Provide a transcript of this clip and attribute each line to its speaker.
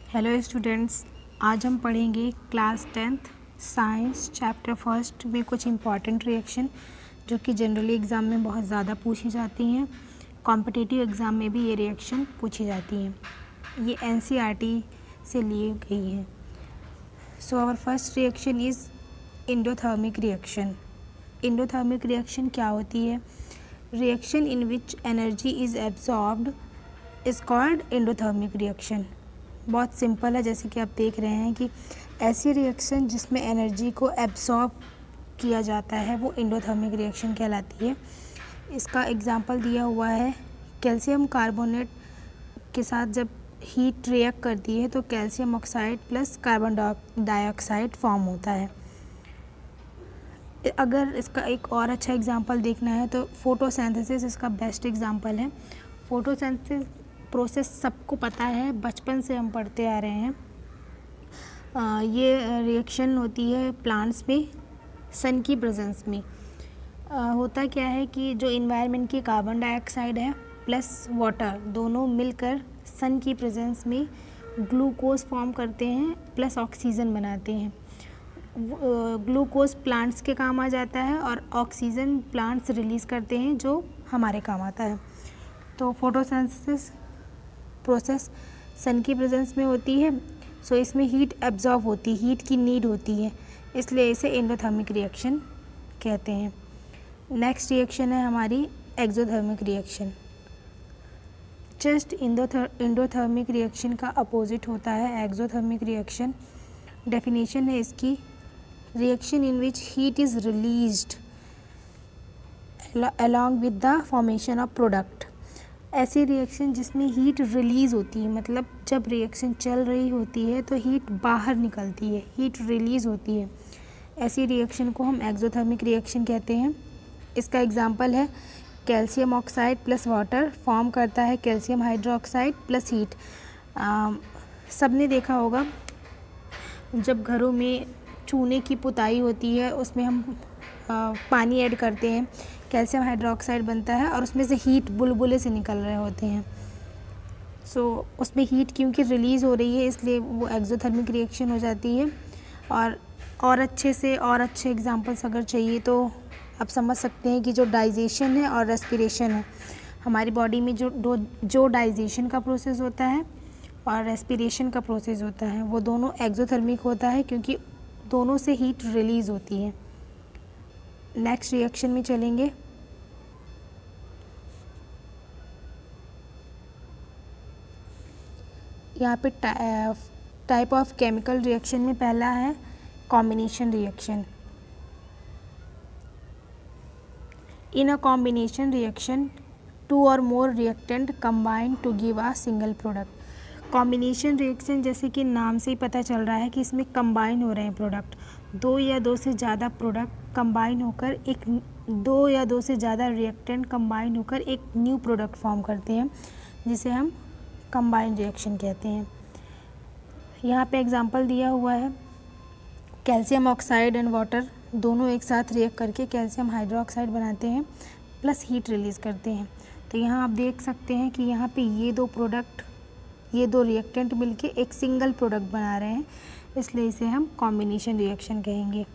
Speaker 1: Hello students, आज हम पढ़ेंगे class 10th science chapter first में कुछ इम्पॉर्टेंट रिएक्शन जो कि जनरली एग्ज़ाम में बहुत ज़्यादा पूछी जाती हैं। कॉम्पिटिटिव एग्ज़ाम में भी ये रिएक्शन पूछी जाती हैं। ये एनसीईआरटी से ली गई है। So our first reaction is endothermic reaction. Endothermic reaction क्या होती है? Reaction in which energy is absorbed is called endothermic reaction. बहुत सिंपल है, जैसे कि आप देख रहे हैं कि ऐसी रिएक्शन जिसमें एनर्जी को एब्सॉर्ब किया जाता है वो एंडोथर्मिक रिएक्शन कहलाती है। इसका एग्जांपल दिया हुआ है, कैल्शियम कार्बोनेट के साथ जब हीट रिएक्ट करती है तो calcium oxide plus carbon dioxide form होता है। अगर इसका एक और अच्छा एग्जांपल देखना है तो फोटोसिंथेसिस इसका बेस्ट एग्जांपल है। फोटोसिंथेसिस प्रोसेस सबको पता है, बचपन से हम पढ़ते आ रहे हैं। ये रिएक्शन होती है प्लांट्स में सन की प्रेजेंस में। होता क्या है कि जो इन्वायरमेंट की कार्बन डाइऑक्साइड है प्लस वाटर दोनों मिलकर सन की प्रेजेंस में ग्लूकोज फॉर्म करते हैं प्लस ऑक्सीजन बनाते हैं। ग्लूकोज प्लांट्स के काम आ जाता है और ऑक्सीजन प्लांट्स रिलीज़ करते हैं जो हमारे काम आता है। तो फोटोसिंथेसिस प्रोसेस सन की प्रेजेंस में होती है। सो इसमें हीट एब्जॉर्ब होती है, हीट की नीड होती है, इसलिए इसे एंडोथर्मिक रिएक्शन कहते हैं। नेक्स्ट रिएक्शन है हमारी exothermic reaction. Just endothermic reaction का अपोजिट होता है एक्सोथर्मिक रिएक्शन। डेफिनेशन है इसकी, reaction in which heat is released along with the formation of product। ऐसी रिएक्शन जिसमें हीट रिलीज़ होती है, मतलब जब रिएक्शन चल रही होती है तो हीट बाहर निकलती है, हीट रिलीज़ होती है। ऐसी रिएक्शन को हम एक्सोथर्मिक रिएक्शन कहते हैं। इसका एग्जांपल है calcium oxide plus water form करता है कैल्शियम हाइड्रोक्साइड प्लस हीट। सबने देखा होगा जब घरों में चूने की पुताई होती है उसमें हम पानी ऐड करते हैं, कैल्शियम हाइड्रोक्साइड बनता है और उसमें से हीट बुलबुले से निकल रहे होते हैं। सो उसमें हीट क्योंकि रिलीज़ हो रही है इसलिए वो एक्सोथर्मिक रिएक्शन हो जाती है। और अच्छे एग्जांपल्स अगर चाहिए तो आप समझ सकते हैं कि जो डाइजेशन है और रेस्पिरेशन है, हमारी बॉडी में जो डाइजेशन का प्रोसेस होता है और रेस्पिरेशन का प्रोसेस होता है वो दोनों एक्सोथर्मिक होता है क्योंकि दोनों से हीट रिलीज़ होती है। नेक्स्ट रिएक्शन में चलेंगे। यहाँ पे टाइप ऑफ केमिकल रिएक्शन में पहला है combination reaction. In a combination reaction 2 or more reactant combine to give a single product। Combination reaction जैसे कि नाम से ही पता चल रहा है कि इसमें कंबाइन हो रहे हैं प्रोडक्ट, दो या दो से ज़्यादा प्रोडक्ट कंबाइन होकर दो या दो से ज़्यादा रिएक्टेंट कंबाइन होकर एक न्यू प्रोडक्ट फॉर्म करते हैं जिसे हम कंबाइन रिएक्शन कहते हैं। यहाँ पे एग्जांपल दिया हुआ है, कैल्शियम ऑक्साइड एंड वाटर दोनों एक साथ रिएक्ट करके कैल्शियम हाइड्रोक्साइड बनाते हैं प्लस हीट रिलीज़ करते हैं। तो यहाँ आप देख सकते हैं कि यहाँ पे ये दो रिएक्टेंट मिलके एक सिंगल प्रोडक्ट बना रहे हैं, इसलिए इसे हम कॉम्बिनेशन रिएक्शन कहेंगे।